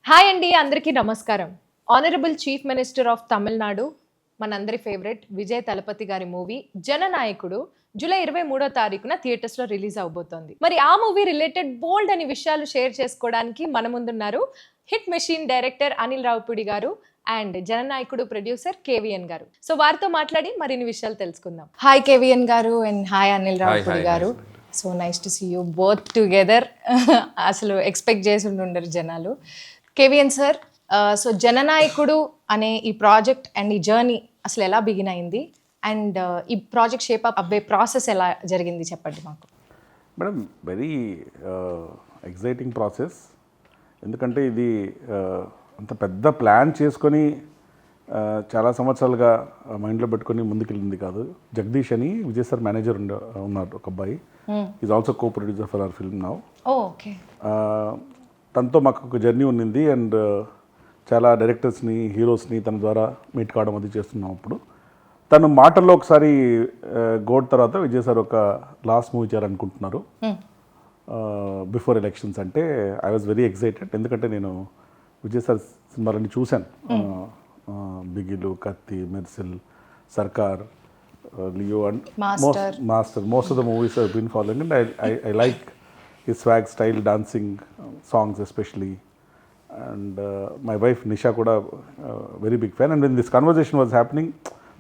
Hi అండి, అందరికీ నమస్కారం. Honourable chief minister of Tamil Nadu, మనందరి ఫేవరెట్ విజయ్ తలపతి గారి మూవీ జననాయకుడు జూలై 23వ తారీఖున థియేటర్స్ లో రిలీజ్ అవబోతోంది. మరి ఆ మూవీ రిలేటెడ్ బోల్డ్ అని విషయాలు షేర్ చేసుకోవడానికి మన ముందున్నారు hit machine director Anil Ravipudi garu and Jananayakudu producer KVN garu. So వారితో మాట్లాడి మరిన్ని విషయాలు తెలుసుకుందాం. Hi KVN garu and hi Anil Ravipudi garu. So nice to see you both together. అసలు ఎక్స్పెక్ట్ చేసి ఉండరు జనాలు. కేవిఎన్ సార్, సో జననాయకుడు అనే ఈ ప్రాజెక్ట్ అండ్ ఈ జర్నీ అసలు ఎలా బిగిన్ అయింది అండ్ ఈ ప్రాజెక్ట్ షేప్ అప్ అవ్వే ప్రాసెస్ ఎలా జరిగింది చెప్పండి మాకు. Madam, very exciting process. ఎందుకంటే ఇది అంత పెద్ద ప్లాన్ చేసుకొని చాలా సంవత్సరాలుగా మైండ్లో పెట్టుకొని ముందుకెళ్ళింది కాదు. జగదీష్ అని విజయ్ సార్ మేనేజర్ ఉన్నారు, ఒక అబ్బాయి. Is also co producer for hour film now. Okay. తనతో మాకు ఒక జర్నీ ఉన్నింది అండ్ చాలా డైరెక్టర్స్ని, హీరోస్ని తన ద్వారా మీట్ కావడం అది చేస్తున్నాం. అప్పుడు తను మాటల్లో ఒకసారి గోడ్ తర్వాత విజయ్ సార్ ఒక లాస్ట్ మూవీ చేయాలనుకుంటున్నారు బిఫోర్ ఎలక్షన్స్ అంటే ఐ వాజ్ వెరీ ఎక్సైటెడ్. ఎందుకంటే నేను విజయ్ సార్ సినిమాలన్నీ చూశాను. బిగిలు, Kaththi, Mersal, Sarkar, Leo and most of the movies I been following and I like his swag, style, dancing, songs especially. And my wife Nisha kuda very big fan. And when this conversation was happening,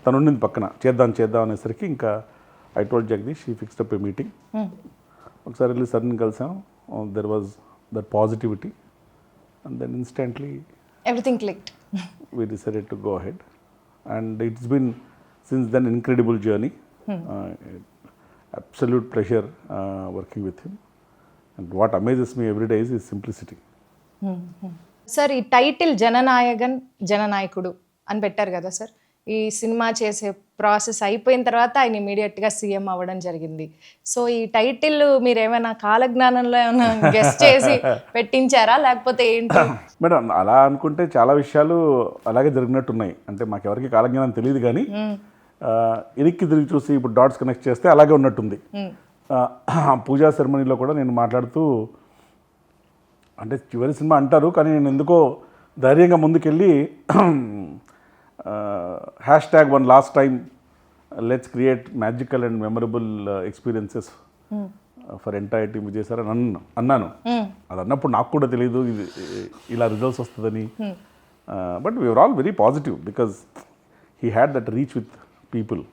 tanu unnindi pakkana cheddam anesariki inka I told Jagdish, he fixed up a meeting. Okkasari velli sudden kalsam, there was that positivity and then instantly everything clicked. We decided to go ahead and it's been since then incredible journey. Absolute pleasure working with him. And what amazes me every day is his simplicity. Sir, ఈ title జననాయకుడు అని పెట్టారు కదా sir. ఈ cinema చేసే process అయిపోయిన తర్వాత ఆయన ఇమీడియట్గా సీఎం అవ్వడం జరిగింది. సో ఈ టైటిల్ మీరు ఏమైనా కాలజ్ఞానంలో ఏమైనా గెస్ట్ చేసి పెట్టించారా లేకపోతే ఏంటి? మేడం, అలా అనుకుంటే చాలా విషయాలు అలాగే జరిగినట్టున్నాయి. అంటే మాకెవరికి కాలజ్ఞానం తెలియదు కానీ ఇరికి తిరిగి చూసి ఇప్పుడు డాట్స్ కనెక్ట్ చేస్తే అలాగే ఉన్నట్టుంది. పూజా సెరమనీలో కూడా నేను మాట్లాడుతూ, అంటే చివరి సినిమా అంటారు కానీ నేను ఎందుకో ధైర్యంగా ముందుకెళ్ళి #1 last time let's create magical and memorable experiences for entire team Vijay sir అని అన్నాను. అది అన్నప్పుడు నాకు కూడా తెలియదు ఇది ఇలా రిజల్ట్స్ వస్తుందని. But we're all very positive because he had that reach with people.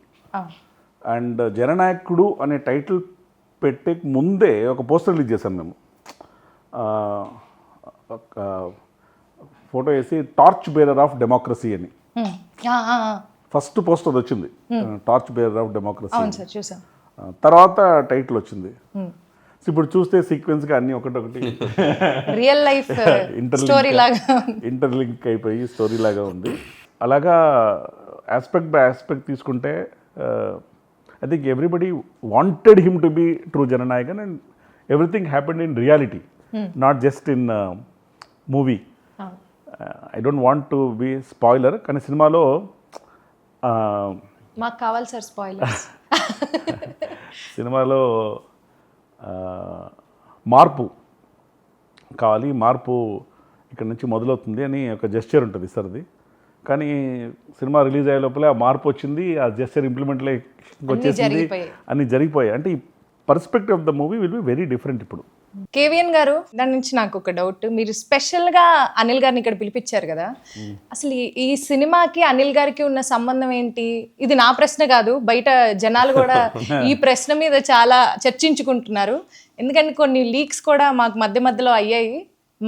And Jananayakudu అనే టైటిల్ పెట్టే ముందే ఒక పోస్టర్ రిలీజ్ చేశాం మేము. ఒక ఫోటో వేసి టార్చ్ బేరర్ ఆఫ్ డెమోక్రసీ అని ఫస్ట్ పోస్టర్ వచ్చింది. టార్చ్ బేరర్ ఆఫ్ డెమోక్రసీ తర్వాత టైటిల్ వచ్చింది. ఇప్పుడు చూస్తే సీక్వెన్స్గా అన్నీ ఒకటొకటి రియల్ లైఫ్ ఇంటర్లింక్ అయిపోయి స్టోరీ లాగా ఉంది. అలాగా ఆస్పెక్ట్ బై ఆస్పెక్ట్ తీసుకుంటే I think everybody wanted him to be true Jananayakan and everything happened in reality, not just in movie. I don't want to be spoiler, కానీ సినిమాలో మాకు కావాలి sir spoilers. సినిమాలో మార్పు కావాలి, మార్పు ఇక్కడ నుంచి మొదలవుతుంది అని ఒక జెస్చర్ ఉంటుంది సార్ది. కానీ సినిమా రిలీజ్ అయ్యే లోపలే ఆ మార్పు వచ్చింది, ఆ జెస్చర్ ఇంప్లిమెంట్లే వచ్చేసింది, అన్నీ జరిగిపోయాయి. అంటే ఈ perspective of the movie will be very different. ఇప్పుడు కేవిఎన్ గారు, దాని నుంచి నాకు ఒక డౌట్. మీరు స్పెషల్గా అనిల్ గారిని ఇక్కడ పిలిపించారు కదా, అసలు ఈ సినిమాకి అనిల్ గారికి ఉన్న సంబంధం ఏంటి? ఇది నా ప్రశ్న కాదు, బయట జనాలు కూడా ఈ ప్రశ్న మీద చాలా చర్చించుకుంటున్నారు. ఎందుకంటే కొన్ని లీక్స్ కూడా మాకు మధ్య మధ్యలో అయ్యాయి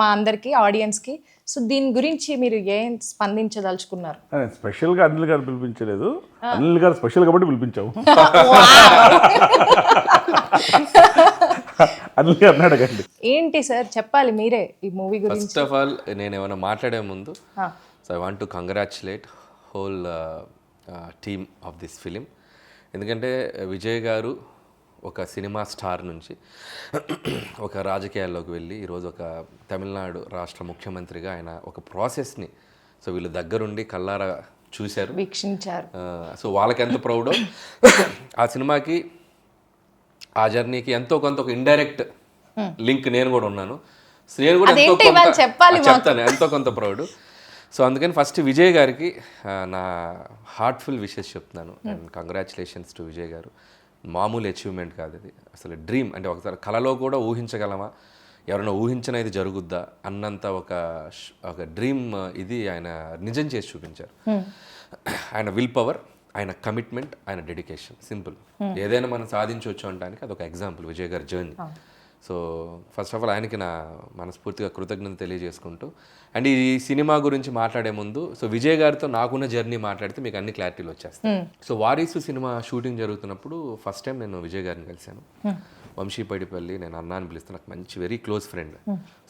మా అందరికి, ఆడియన్స్కి. సో దీని గురించి మీరు ఏం స్పందించదలుచుకున్నారు? స్పెషల్గా అనిల్ గారు పిలిపించలేదు, అనిల్ గారు స్పెషల్ కాబట్టి పిలిపించాము. అనిల్ గారు అడగండి. ఏంటి సార్ చెప్పాలి మీరే ఈ మూవీ గురించి. ఫస్ట్ ఆఫ్ ఆల్ నేను ఏమైనా మాట్లాడే ముందు so I want to congratulate whole team of this film. ఎందుకంటే విజయ్ గారు ఒక సినిమా స్టార్ నుంచి ఒక రాజకీయాల్లోకి వెళ్ళి ఈరోజు ఒక తమిళనాడు రాష్ట్ర ముఖ్యమంత్రిగా ఆయన ఒక ప్రాసెస్ని సో వీళ్ళు దగ్గరుండి కల్లారా చూశారు, వీక్షించారు. సో వాళ్ళకి ఎంత ప్రౌడో ఆ సినిమాకి, ఆ జర్నీకి ఎంతో కొంత ఒక ఇండైరెక్ట్ లింక్ నేను కూడా ఉన్నాను. సో నేను కూడా ఎంతో అదేంటి ఇవాళ కొంత చెప్పాలి మాకు. చెప్తాను, ఎంతో కొంత ప్రౌడ్. సో అందుకని ఫస్ట్ విజయ్ గారికి నా హార్ట్ఫుల్ విషెస్ చెప్తున్నాను. అండ్ కంగ్రాచులేషన్స్ టు విజయ్ గారు. మామూలు అచీవ్మెంట్ కాదు ఇది, అసలు డ్రీమ్. అంటే ఒకసారి కళలో కూడా ఊహించగలమా, ఎవరైనా ఊహించిన ఇది జరుగుద్దా అన్నంత ఒక డ్రీమ్ ఇది ఆయన నిజం చేసి చూపించారు. ఆయన విల్ పవర్, ఆయన కమిట్మెంట్, ఆయన డెడికేషన్, సింపుల్. ఏదైనా మనం సాధించవచ్చు అనడానికి అదొక ఎగ్జాంపుల్ విజయ్ గారి journey. So first of all ఆయనకి నా మనస్ఫూర్తిగా కృతజ్ఞత తెలియజేసుకుంటూ, అండ్ ఈ సినిమా గురించి మాట్లాడే ముందు సో విజయ్ గారితో నాకున్న జర్నీ మాట్లాడితే మీకు అన్ని క్లారిటీలు వచ్చేస్తాయి. సో వారీసు సినిమా షూటింగ్ జరుగుతున్నప్పుడు ఫస్ట్ టైం నేను విజయ్ గారిని కలిశాను. వంశీపడిపల్లి, నేను అన్న అని పిలుస్తాను, నాకు మంచి వెరీ క్లోజ్ ఫ్రెండ్.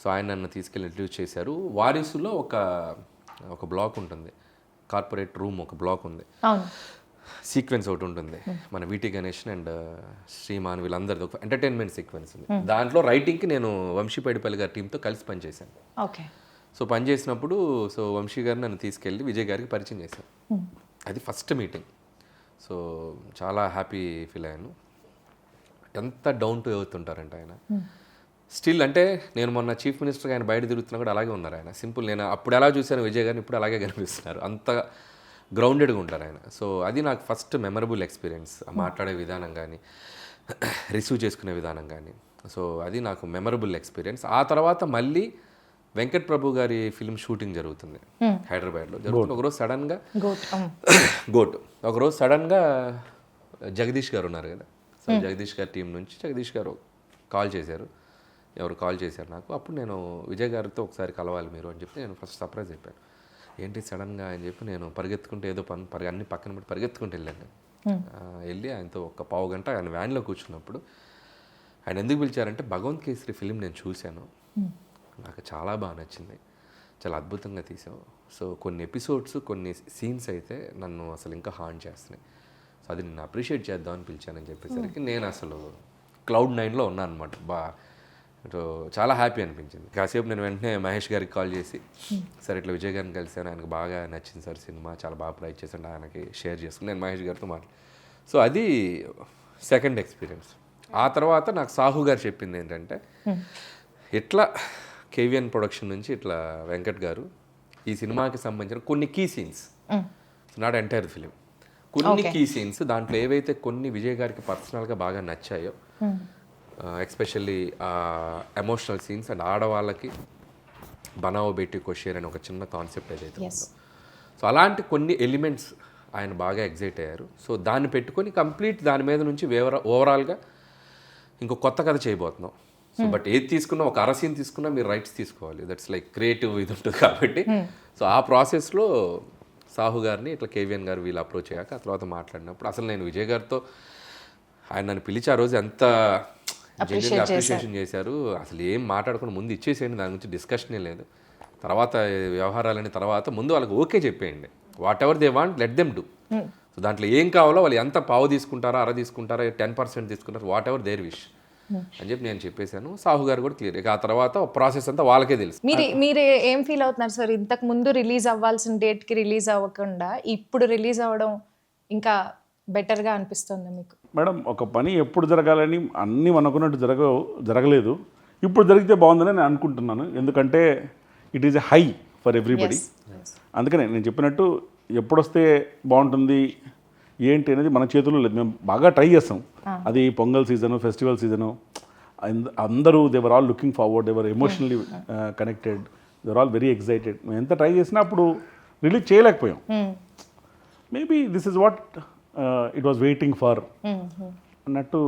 సో ఆయన నన్ను తీసుకెళ్ళి ఇంట్రడ్యూస్ చేశారు. వారీసులో ఒక బ్లాక్ ఉంటుంది, కార్పొరేట్ రూమ్ ఒక బ్లాక్ ఉంది, సీక్వెన్స్ ఒకటి ఉంటుంది. మన వీటి గణేష్ అండ్ శ్రీమాన్ వీళ్ళందరిది ఒక ఎంటర్టైన్మెంట్ సీక్వెన్స్ ఉంది. దాంట్లో రైటింగ్కి నేను వంశీపడిపల్లి గారి టీంతో కలిసి పనిచేశాను. ఓకే. సో పనిచేసినప్పుడు సో వంశీ గారు నన్ను తీసుకెళ్ళి విజయ్ గారికి పరిచయం చేశాను. అది ఫస్ట్ మీటింగ్. సో చాలా హ్యాపీ ఫీల్ అయ్యాను. ఎంత డౌన్ టు ఎర్త్ ఉంటారంటే ఆయన స్టిల్. అంటే నేను మొన్న చీఫ్ మినిస్టర్గా ఆయన బయట తిరుగుతున్నా కూడా అలాగే ఉన్నారు ఆయన. సింపుల్, నేను అప్పుడు ఎలా చూశాను విజయ్ గారిని ఇప్పుడు అలాగే కనిపిస్తున్నారు. అంత గ్రౌండెడ్గా ఉంటారు ఆయన. సో అది నాకు ఫస్ట్ మెమరబుల్ ఎక్స్పీరియన్స్. మాట్లాడే విధానం కానీ, రిసీవ్ చేసుకునే విధానం కానీ, సో అది నాకు మెమరబుల్ ఎక్స్పీరియన్స్. ఆ తర్వాత మళ్ళీ వెంకట్ ప్రభు గారి ఫిల్మ్ షూటింగ్ జరుగుతుంది హైదరాబాద్లో. జరుగుతుంది ఒకరోజు సడన్గా గోట్ ఒకరోజు సడన్గా జగదీష్ గారు ఉన్నారు కదా, సో జగదీష్ గారి టీం నుంచి జగదీష్ గారు కాల్ చేశారు. ఎవరు కాల్ చేశారు నాకు. అప్పుడు నేను విజయ్ గారితో ఒకసారి కలవాలి మీరు అని చెప్పి నేను ఫస్ట్ సర్ప్రైజ్ అయిపోయాను. ఏంటి సడన్గా అని చెప్పి నేను పరిగెత్తుకుంటే ఏదో అన్ని పక్కన పెట్టి పరిగెత్తుకుంటూ వెళ్ళాను. వెళ్ళి ఆయనతో ఒక పావు గంట ఆయన వ్యాన్లో కూర్చున్నప్పుడు ఆయన ఎందుకు పిలిచారంటే భగవంత్ కేసరి ఫిలిం నేను చూశాను, నాకు చాలా బాగా నచ్చింది, చాలా అద్భుతంగా తీసావు. సో కొన్ని ఎపిసోడ్స్ కొన్ని సీన్స్ అయితే నన్ను అసలు ఇంకా హార్న్ చేస్తున్నాయి, సో అది నేను అప్రిషియేట్ చేద్దామని పిలిచానని చెప్పేసరికి నేను అసలు Cloud9లో ఉన్నాను అనమాట. సో చాలా హ్యాపీ అనిపించింది. కాసేపు నేను వెంటనే మహేష్ గారికి కాల్ చేసి, సార్ ఇట్లా విజయ్ గారిని కలిసాను, ఆయనకు బాగా నచ్చింది సార్ సినిమా, చాలా బాగా ప్రైజ్ చేశాను, ఆయనకి షేర్ చేసుకుని నేను మహేష్ గారితో సో అది సెకండ్ ఎక్స్పీరియన్స్. ఆ తర్వాత నాకు సాహు గారు చెప్పింది ఏంటంటే, ఇట్లా కేవిఎన్ ప్రొడక్షన్ నుంచి ఇట్లా వెంకట్ గారు ఈ సినిమాకి సంబంధించిన కొన్ని key scenes, not entire film, కొన్ని కీ సీన్స్ దాంట్లో ఏవైతే కొన్ని విజయ్ గారికి పర్సనల్గా బాగా నచ్చాయో, ఎస్పెషల్లీ ఎమోషనల్ సీన్స్ అండ్ ఆడవాళ్ళకి బనావో బేటీ కోషేర్ అని ఒక చిన్న కాన్సెప్ట్ ఏదైతే ఉందో, సో అలాంటి కొన్ని ఎలిమెంట్స్ ఆయన బాగా ఎగ్జైట్ అయ్యారు. సో దాన్ని పెట్టుకొని కంప్లీట్ దాని మీద నుంచి ఓవరాల్గా ఇంకో కొత్త కథ చేయబోతున్నాం. సో బట్ ఏది తీసుకున్నా, ఒక అరసీన్ తీసుకున్నా మీరు రైట్స్ తీసుకోవాలి, దట్స్ లైక్ క్రియేటివ్ ఇది ఉంటుంది కాబట్టి. సో ఆ ప్రాసెస్లో సాహు గారిని ఇట్లా కేవిఎన్ గారు వీళ్ళు అప్రోచ్ అయ్యాక ఆ తర్వాత మాట్లాడినప్పుడు అసలు నేను విజయ్ గారితో ఆయన నన్ను పిలిచి ఆ రోజు ఎంత జెన్యున్గా అప్రిషియేషన్ చేశారు. అసలు ఏం మాట్లాడకుండా ముందు ఇచ్చేసేయండి, దాని గురించి డిస్కషనే లేదు, తర్వాత వ్యవహారాలని తర్వాత ముందు వాళ్ళకి ఓకే చెప్పేయండి, what ever they want let them do. So దాంట్లో ఏం కావాలో వాళ్ళు ఎంత పావు తీసుకుంటారా, అర తీసుకుంటారా, 10% తీసుకుంటారు, వాట్ ఎవర్ దేర్ విష్ అని చెప్పి నేను చెప్పేశాను. సాహు గారు కూడా క్లియర్. ఇక ఆ తర్వాత ప్రాసెస్ అంతా వాళ్ళకే తెలుసు. మీరు ఏం ఫీల్ అవుతున్నారు సార్? ఇంతకు ముందు రిలీజ్ అవ్వాల్సిన డేట్కి రిలీజ్ అవ్వకుండా ఇప్పుడు రిలీజ్ అవ్వడం ఇంకా బెటర్గా అనిపిస్తుంది మీకు? మేడం, ఒక పని ఎప్పుడు జరగాలని అన్నీ అనుకున్నట్టు జరగలేదు. ఇప్పుడు జరిగితే బాగుందని నేను అనుకుంటున్నాను. ఎందుకంటే it is a high for everybody. అందుకనే నేను చెప్పినట్టు ఎప్పుడొస్తే బాగుంటుంది ఏంటి అనేది మన చేతుల్లో లేదు. మేము బాగా ట్రై చేస్తాం. అది పొంగల్ సీజను, ఫెస్టివల్ సీజను, అందరూ they're all looking forward, they're emotionally connected, they're all very excited. మేము ఎంత ట్రై చేసినా అప్పుడు రిలీజ్ చేయలేకపోయాం. Maybe this is what it was waiting for అన్నట్టు.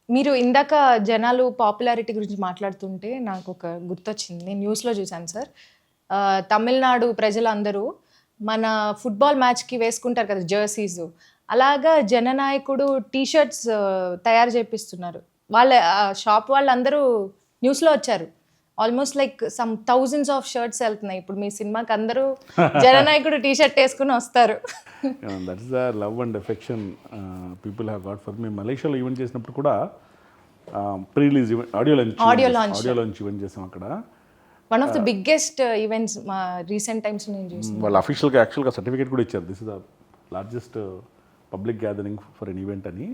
మీరు ఇందాక జనాలు పాపులారిటీ గురించి మాట్లాడుతుంటే నాకు ఒక గుర్తొచ్చింది. నేను న్యూస్లో చూశాను సార్. తమిళనాడు ప్రజలందరూ మన ఫుట్బాల్ మ్యాచ్కి వేసుకుంటారు కదా జెర్సీస్, అలాగా జననాయకుడు టీషర్ట్స్ తయారు చేపిస్తున్నారు. వాళ్ళ షాప్ వాళ్ళందరూ న్యూస్లో వచ్చారు. Almost like some thousands of shirts వెళ్తున్నాయి ఇప్పుడు మీ సినిమాకి. అందరూ జననాయకుడు టీషర్ట్ వేసుకుని వస్తారు. That is the love and affection people have got for మీ. మలేషియాలో ఈవెంట్ చేసినప్పుడు కూడా pre release event, audio launch event చేసాం అక్కడ. One of the biggest events మా రీసెంట్ టైమ్స్ నేను చూసాను. వాళ్ళు అఫీషియల్గా యాక్చువల్గా సర్టిఫికేట్ కూడా ఇచ్చారు, this is the largest public gathering for an event అని.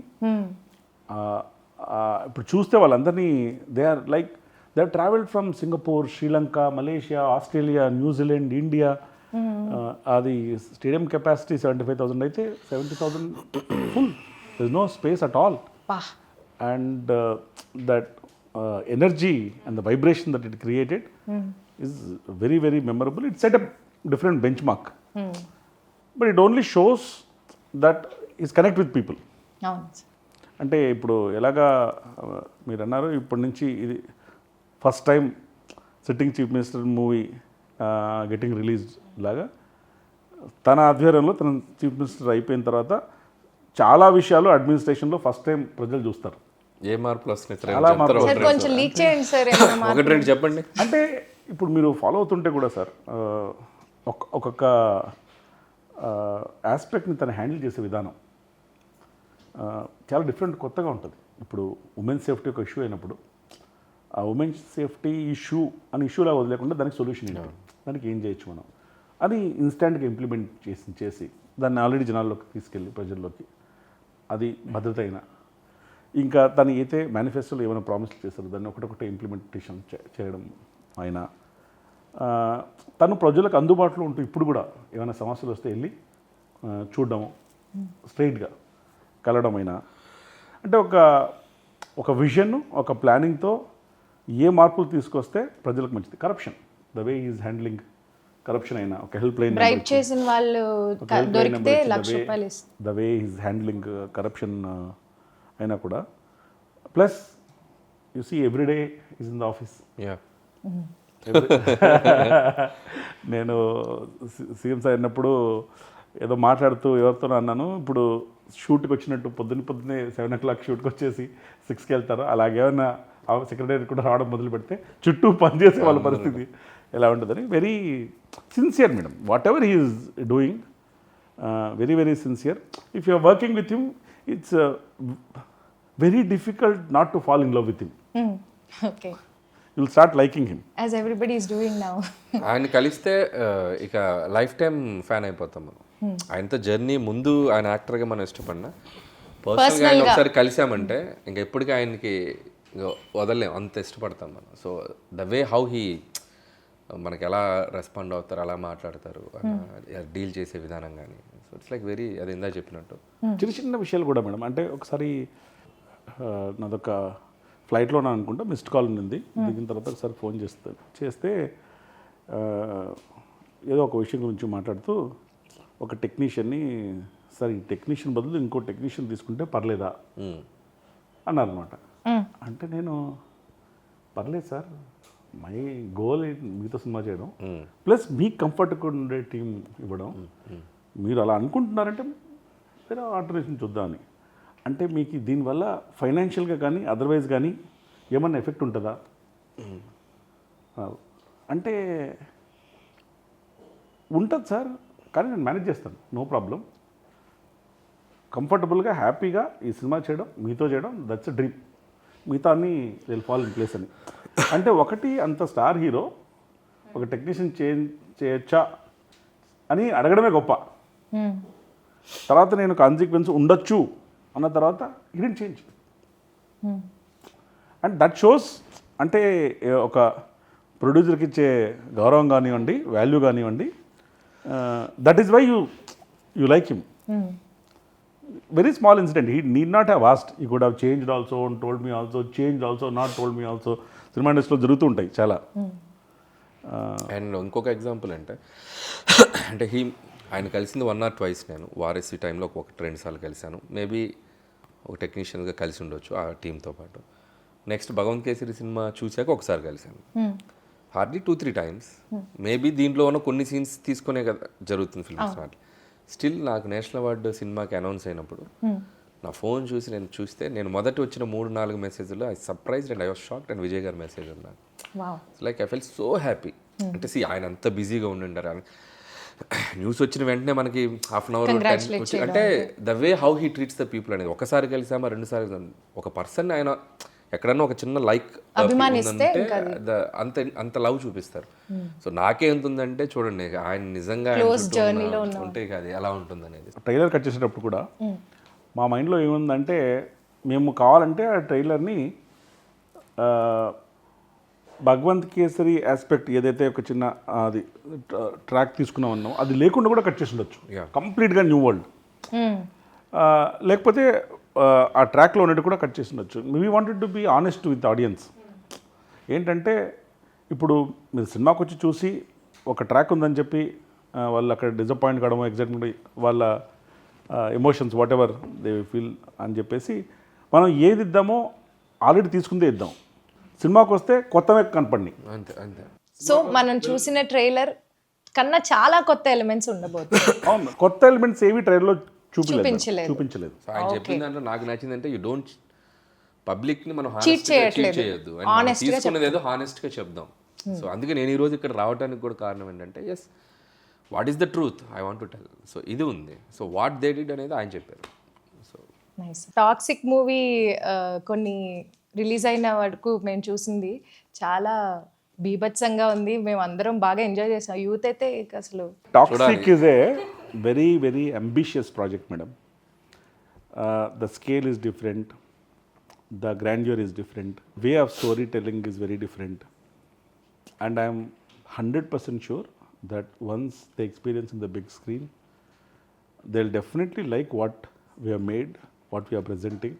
ఇప్పుడు చూస్తే వాళ్ళందరినీ they they travelled from Singapore, Sri Lanka, Malaysia, Australia, New Zealand, India. అది స్టేడియం కెపాసిటీ 75,000 అయితే 70,000 full, there is no space at all. పా And that energy and the vibration that it created is very, very memorable. It set a different benchmark. But it only shows that he's connect with people. అవును. అంటే ఇప్పుడు ఎలాగా మీరు అన్నారు, ఇప్పటి నుంచి ఇది first time sitting chief minister movie getting release లాగా తన ఆధ్వర్యంలో తన చీఫ్ మినిస్టర్ అయిపోయిన తర్వాత చాలా విషయాలు అడ్మినిస్ట్రేషన్లో ఫస్ట్ టైం ప్రజలు చూస్తారు. ఏ మార్పులు వస్తున్నాయి సార్? చాలా మార్పులు. సార్ కొంచెం లీక్ చేయండి సార్ ఏమైనా ఒకటి రెండు చెప్పండి. అంటే ఇప్పుడు మీరు ఫాలో అవుతుంటే కూడా సార్ ఒక్కొక్క ఆస్పెక్ట్ని తను హ్యాండిల్ చేసే విధానం చాలా డిఫరెంట్, కొత్తగా ఉంటుంది. ఇప్పుడు ఉమెన్ సేఫ్టీ ఒక ఇష్యూ అయినప్పుడు ఆ ఉమెన్ సేఫ్టీ ఇష్యూ అని ఇష్యూలా వదిలేకుండా దానికి సొల్యూషన్ ఏంటి, దానికి ఏం చేయొచ్చు మనం అది ఇన్స్టాంట్గా ఇంప్లిమెంట్ చేసి దాన్ని ఆల్రెడీ జనాల్లోకి తీసుకెళ్ళి ప్రజల్లోకి, అది భద్రత అయినా ఇంకా తను అయితే మేనిఫెస్టోలో ఏమైనా ప్రామిస్లు చేశారు దాన్ని ఒకటొకటి ఇంప్లిమెంటేషన్ చేయడం అయినా, తను ప్రజలకు అందుబాటులో ఉంటూ ఇప్పుడు కూడా ఏమైనా సమస్యలు వస్తే వెళ్ళి చూడడము, స్ట్రైట్గా కలవడమైనా, అంటే ఒక విజన్, ఒక ప్లానింగ్తో ఏ మార్పులు తీసుకొస్తే ప్రజలకు మంచిది. Corruption, the way is handling corruption అయినా, ఒక హెల్ప్ లైన్ బ్రైబ్ చేసిన వాళ్ళు దొరికితే ₹1,00,000 the way is handling corruption అయినా కూడా. Plus you see everyday is in the office. నేను సీఎం సార్ అయినప్పుడు ఏదో మాట్లాడుతూ ఎవరితో అన్నాను, ఇప్పుడు షూట్కి వచ్చినట్టు పొద్దున్నే 7 o'clock షూట్కి వచ్చేసి 6కి వెళ్తారు, అలాగేమైనా సెక్రటరీ కూడా రావడం మొదలు పెడితే చుట్టూ పనిచేసే వాళ్ళ పరిస్థితి ఎలా ఉంటుందని. Very sincere madam, whatever he is doing, very very sincere. If you are working with him it's very difficult not to fall in love with him. Okay, you will start liking him as everybody is doing now. ఆయన కలిస్తే ఇక life time fan అయిపోతాం మనం. ఆయనతో journey ముందు ఆయన యాక్టర్గా మనం ఇష్టపడినా పర్సనల్గా ఆయన ఒకసారి కలిసామంటే ఇంకా ఎప్పటికీ ఆయనకి వదలలేం, అంత ఇష్టపడతాం మనం. So the way how he మనకి ఎలా రెస్పాండ్ అవుతారు, అలా మాట్లాడతారు, డీల్ చేసే విధానం కానీ, సో ఇట్స్ లైక్ వెరీ, అది ఇందా చెప్పినట్టు చిన్న చిన్న విషయాలు కూడా మేడం. అంటే ఒకసారి నాదొక ఫ్లైట్లో నా అనుకుంటా మిస్డ్ కాల్ ఉంది, దిగిన తర్వాత ఒకసారి ఫోన్ చేస్తే ఏదో ఒక విషయం గురించి మాట్లాడుతూ ఒక టెక్నీషియన్ని, సార్ ఈ టెక్నీషియన్ బదులు ఇంకో టెక్నీషియన్ తీసుకుంటే పర్లేదా అన్నారనమాట. అంటే నేను పర్లేదు సార్, మై గోల్ మీతో సినిమా చేయడం ప్లస్ మీకు కంఫర్ట్గా ఉండే టీం ఇవ్వడం, మీరు అలా అనుకుంటున్నారంటే వేరే ఆల్టర్నేషన్ చూద్దామని. అంటే మీకు దీనివల్ల ఫైనాన్షియల్గా కానీ అదర్వైజ్ కానీ ఏమన్నా ఎఫెక్ట్ ఉంటుందా అంటే, ఉంటుంది సార్, కానీ నేను మేనేజ్ చేస్తాను, నో ప్రాబ్లం, కంఫర్టబుల్గా హ్యాపీగా ఈ సినిమా చేయడం, మీతో చేయడం, దట్స్ ఎ డ్రీమ్, మిగతా అన్నీ విల్ ఫాల్ ఇన్ ప్లేస్ అని. అంటే ఒకటి అంత స్టార్ హీరో ఒక టెక్నీషియన్ చేయొచ్చా అని అడగడమే గొప్ప. తర్వాత నేను కాన్సిక్వెన్స్ ఉండొచ్చు అన్న తర్వాత it change. And that shows, అంటే ఒక ప్రొడ్యూసర్కి ఇచ్చే గౌరవం కానివ్వండి, వాల్యూ కానివ్వండి, that is why you like him. Very small incident, he need not have asked, he could have changed also and told me also, changed also, not told me also. Cinema ఇండస్ట్రీలో జరుగుతూ ఉంటాయి చాలా. And ఇంకొక example అంటే ఆయన కలిసింది 1 or 2 నేను వారసి టైంలో 1-2 సార్లు కలిశాను, మేబీ ఒక టెక్నీషియన్గా కలిసి ఉండొచ్చు ఆ టీంతో పాటు. నెక్స్ట్ భగవంత్ కేసరి సినిమా చూశాక ఒకసారి కలిశాను, హార్డ్లీ 2-3 times. మేబీ దీంట్లో ఉన్న కొన్ని సీన్స్ తీసుకునే కదా జరుగుతుంది ఫిల్మ్స్ వాటి. స్టిల్ నాకు నేషనల్ అవార్డు సినిమాకి అనౌన్స్ అయినప్పుడు నా ఫోన్ చూసి చూస్తే నేను మొదటి వచ్చిన 3-4 మెసేజ్లో I surprised and I was shocked and Vijay గారి మెసేజ్ ఉన్నాను. Like I fell so happy. అంటే ఆయన అంత బిజీగా ఉండిండారు, న్యూస్ వచ్చిన వెంటనే మనకి హాఫ్ అన్ అవర్ అంటే the way how he treats the people అనేది. ఒకసారి కలిసామా 2 సార్లు ఒక పర్సన్ ఆయన ఎక్కడన్నా ఒక చిన్న లైక్ అంత లవ్ చూపిస్తారు. సో నాకే ఎంత ఉందంటే చూడండి, ఆయన నిజంగా ఉంటే అది ఎలా ఉంటుంది అనేది. ట్రైలర్ కట్ చేసేటప్పుడు కూడా మా మైండ్లో ఏముందంటే, మేము కావాలంటే ఆ ట్రైలర్ని భగవంత్ కేసరి ఆస్పెక్ట్ ఏదైతే ఒక చిన్న అది ట్రాక్ తీసుకున్నాం అన్నాం అది లేకుండా కూడా కట్ చేసి ఉండొచ్చు కంప్లీట్గా న్యూ వరల్డ్. లేకపోతే ఆ ట్రాక్లో ఉన్నట్టు కూడా కట్ చేసి ఉండొచ్చు. We wanted to be honest with audience. ఏంటంటే ఇప్పుడు మీరు సినిమాకి వచ్చి చూసి ఒక ట్రాక్ ఉందని చెప్పి వాళ్ళు అక్కడ డిసప్పాయింట్ కావడము, ఎగ్జైట్మెంట్, వాళ్ళ emotions what ever they feel అని చెప్పేసి మనం ఏది ఇద్దామో ఆల్రెడీ తీసుకుందే ఇద్దాం. సినిమాకి వస్తే కొత్తవే కనపడినాయి. అంతే అంతే. సో మనం చూసిన ట్రైలర్ కన్నా చాలా కొత్త ఎలిమెంట్స్ ఉండబోతుంది. అవును, కొత్త ఎలిమెంట్స్ ఏవి ట్రైలర్లో చూపించలేదు. సో ఆయన చెప్పిన దాంట్లో నాకు నచ్చిందంటే యూ డోంట్ పబ్లిక్ని మనం Cheat చేయట్లేదు. చేయొద్దు, Honest గా తీసుకున్నది ఏదో హానెస్ట్గా చెప్దాం. సో అందుకే నేను ఈరోజు ఇక్కడ రావడానికి కూడా కారణం ఏంటంటే yes what is the truth I want to tell. So ఇది ఉంది. సో వాట్ దే డిడ్ అనేది ఆయన చెప్పారు. So nice. టాక్సిక్ మూవీ కొన్ని రిలీజ్ అయిన వరకు మేము చూసింది చాలా బీభత్సంగా ఉంది. మేము అందరం బాగా ఎంజాయ్ చేసాం. యూత్ అయితే అసలు toxic is a very very ambitious project madam. The scale is different, the grandeur is different, way of storytelling is very different, and I am 100% sure that once they experience in the big screen, they'll definitely like what we have made, what we are presenting.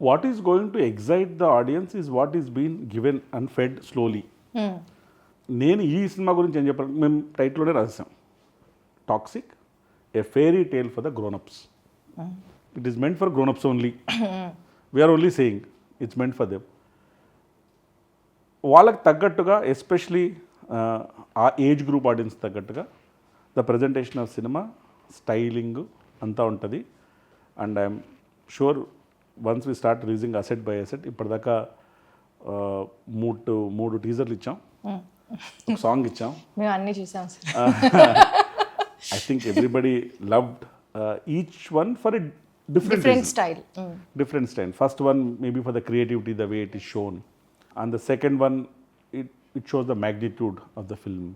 What is going to excite the audience is what is being given and fed slowly. నేను ఈ cinema గురించి ఏం చెప్పాను, మేము టైటిల్లోనే రాసాం, Toxic a fairy tale for the grownups. It is meant for grown-ups only. We are only saying it's meant for them. వాళ్ళకి తగ్గట్టుగా ఎస్పెషలీ ఆ ఏజ్ గ్రూప్ ఆడియన్స్ తగ్గట్టుగా the presentation of cinema styling అంతా ఉంటుంది. And I'm sure once we start releasing asset by asset, ఇప్పటిదాకా మూడు టీజర్లు ఇచ్చాం, ఒక సాంగ్ ఇచ్చాం. మేము అన్నీ చూసాం sir. I think everybody loved each one for a different reason. Style. Different style. First one maybe for the creativity, the way it is shown, and the second one it shows the magnitude of the film,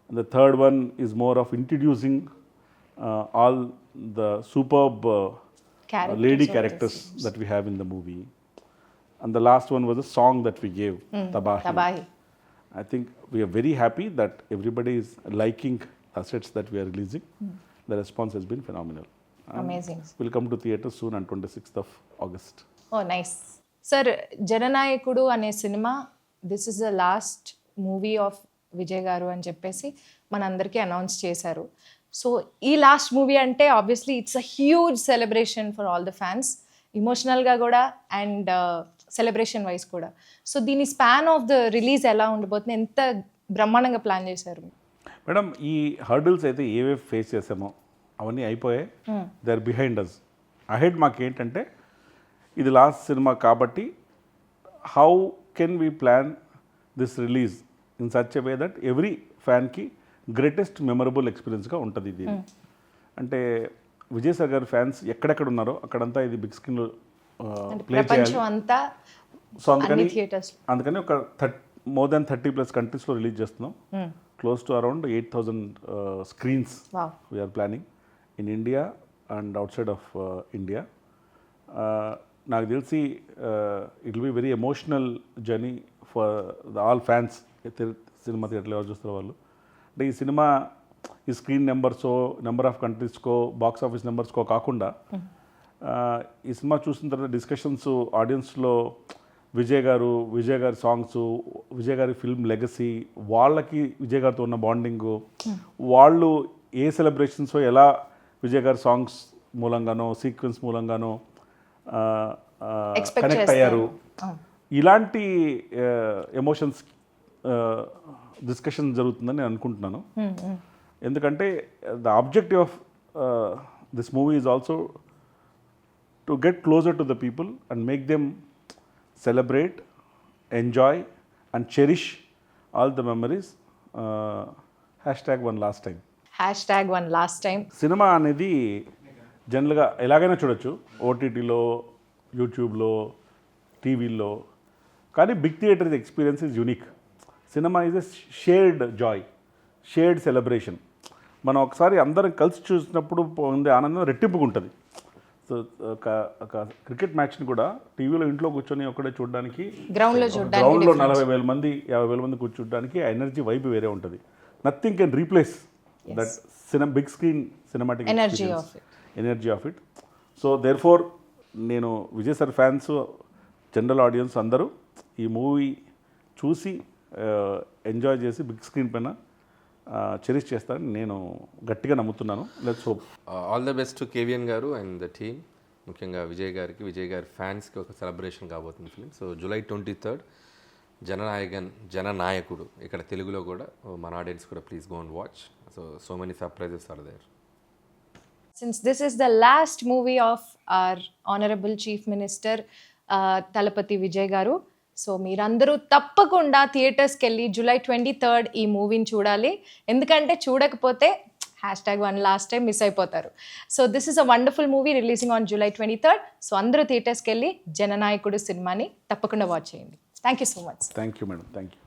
and the third one is more of introducing all the superb lady characters that we have in the movie, and the last one was a song that we gave, Tabahi. I think we are very happy that everybody is liking assets that we are releasing. The response has been phenomenal. Amazing. Will come to theatre soon on 26th of August. Oh nice. Sir, Jananayakudu అనే సినిమా this is the last movie of Vijay garu అని చెప్పేసి మనందరికీ announce చేశారు. So ఈ last movie అంటే obviously it's a huge celebration for all the fans, ఇమోషనల్గా కూడా అండ్ సెలబ్రేషన్ వైజ్ కూడా. సో దీని స్పాన్ ఆఫ్ ద రిలీజ్ ఎలా ఉండబోతుంది, ఎంత బ్రహ్మాండంగా ప్లాన్ చేశారు? మేడం, ఈ హర్డిల్స్ అయితే ఏవేవి ఫేస్ చేసామో అవన్నీ అయిపోయాయి. They are behind us. Ahead మాకు ఏంటంటే ఇది లాస్ట్ సినిమా కాబట్టి how can we plan this release in such a way that every ఫ్యాన్కి గ్రేటెస్ట్ మెమరబుల్ ఎక్స్పీరియన్స్గా ఉంటుంది ఇది. అంటే విజయ్ సార్ గారి ఫ్యాన్స్ ఎక్కడెక్కడ ఉన్నారో అక్కడంతా ఇది బిగ్ స్క్రీన్లో ప్లే చేయాలి. సో అందుకని ఒక మోర్ దాన్ 30+ కంట్రీస్లో రిలీజ్ చేస్తున్నాం. Close to around 8,000 screens. Wow. We are planning in India and outside of India. నాకు తెలిసి it will be very emotional journey for all fans. సినిమా థియేటర్లో ఎవరు చూస్తారు వాళ్ళు. అంటే ఈ సినిమా ఈ స్క్రీన్ నెంబర్సో నెంబర్ ఆఫ్ కంట్రీస్కో బాక్స్ ఆఫీస్ నెంబర్స్కో కాకుండా ఈ సినిమా చూసిన తర్వాత డిస్కషన్స్ ఆడియన్స్లో విజయ్ గారి సాంగ్స్, విజయ్ గారి ఫిల్మ్ లెగసీ, వాళ్ళకి విజయ్ గారితో ఉన్న బాండింగు, వాళ్ళు ఏ సెలబ్రేషన్స్ ఎలా విజయ్ గారి సాంగ్స్ మూలంగానో సీక్వెన్స్ మూలంగానో కనెక్ట్ అయ్యారు, ఇలాంటి ఎమోషన్స్ డిస్కషన్ జరుగుతుందని నేను అనుకుంటున్నాను. ఎందుకంటే the objective of this movie is also to get closer to the people and make them celebrate, enjoy and cherish all the memories. #1 last time. #1 last time. Cinema అనేది జనరల్గా ఎలాగైనా చూడొచ్చు, ఓటీటీలో, యూట్యూబ్లో, టీవీల్లో, కానీ big theatre experience is unique. Cinema is a shared joy, shared celebration. మనం ఒకసారి అందరం కలిసి చూసినప్పుడు పొందే ఆనందం రెట్టింపుగా ఉంటుంది. ఒక క్రికెట్ మ్యాచ్ని కూడా టీవీలో ఇంట్లో కూర్చొని ఒక్కడే చూడడానికి గ్రౌండ్ లో చూడడానికి గ్రౌండ్లో 40,000 మంది 50,000 మంది కూర్చోడానికి ఆ ఎనర్జీ వైపు వేరే ఉంటుంది. Nothing can replace that big screen cinematic energy of it. So therefore నేను Vijay sir fans, general audience అందరూ ఈ మూవీ చూసి ఎంజాయ్ చేసి బిగ్ స్క్రీన్ పైన చెరిష్ చేస్తారని నేను గట్టిగా నమ్ముతున్నాను. Let's hope. All the best to KVN garu and the team, ముఖ్యంగా విజయ్ గారి ఫ్యాన్స్కి ఒక సెలబ్రేషన్ కాబోతుంది ఫిలిం. సో July 23rd జననాయకుడు, ఇక్కడ తెలుగులో కూడా మన ఆడియన్స్ కూడా please go and watch. So many surprises are there. Since this is the last movie of our Honorable Chief Minister Talapati Vijay Garu, so మీరందరూ తప్పకుండా థియేటర్స్కి వెళ్ళి July 23rd ఈ మూవీని చూడాలి. ఎందుకంటే చూడకపోతే #1 మిస్ అయిపోతారు. So this is a wonderful movie releasing on July 23rd. So అందరూ థియేటర్స్కి వెళ్ళి జననాయకుడు సినిమాని తప్పకుండా వాచ్ చేయండి. Thank you so much. Thank you madam, thank you.